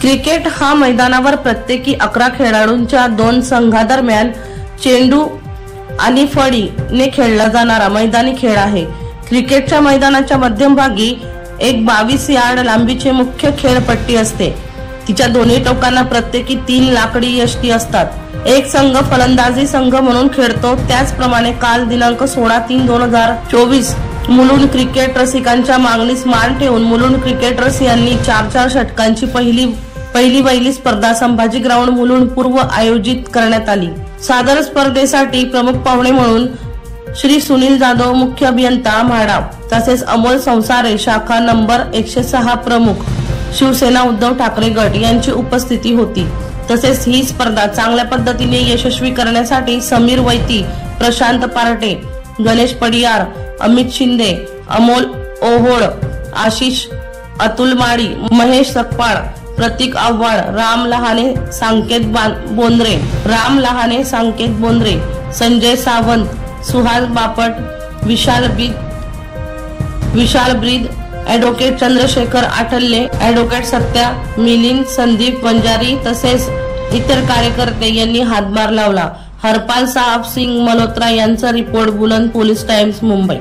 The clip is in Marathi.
क्रिकेट हा मैदानावर प्रत्येकी 11 खेळाडूंच्या 2 संघादरम्यान चेंडू आणि फळीने खेळला जाणारा मैदानी खेळ आहे। क्रिकेटच्या मैदानाच्या मध्यभागी एक 22 यार्ड लांबीचे मुख्य खेळपट्टी असते। तिच्या दोन्ही टोकांना प्रत्येकी 3 लाकडी यष्टी असतात। एक संघ फलंदाजी संघ म्हणून खेळतो। त्याचप्रमाणे काल दिनांक 16/3/2024 मुलुंड क्रिकेट रसिकांच्या मागणीस मान ठेवून मुलुंड क्रिकेट रसिकांनी 4 षटकांची पहिली स्पर्धा संभाजी ग्राउंड मुलुंड पूर्व आयोजित करण्यात आली। सादर स्पर्धेसाठी प्रमुख पाहुणे म्हणून श्री सुनील जाधव मुख्य अभियंता म्हाडा तसेच अमोल संसारे शाखा नंबर 106 प्रमुख शिवसेना उद्धव ठाकरे गट यांची उपस्थिती होती। तसेच ही स्पर्धा चांगल्या पद्धतीने यशस्वी करण्यासाठी समीर वैती, प्रशांत पार्टे, गणेश पडियार, अमित शिंदे, अमोल ओहोळ, आशिष अतुल माळी, महेश सकपाळ, प्रतीक आव्हाड, राम लहाने, सांकेत बोंद्रे, संजय सावंत, सुहास बापट, विशाल ब्रीद, ॲडव्होकेट चंद्रशेखर आठल्ले, ॲडव्होकेट सत्या, मिलिंद संदीप वंजारी तसेच इतर कार्यकर्ते यांनी हातभार लावला। हरपाल साहब सिंग मल्होत्रा यांचा रिपोर्ट बुलंद पोलीस टाइम्स मुंबई।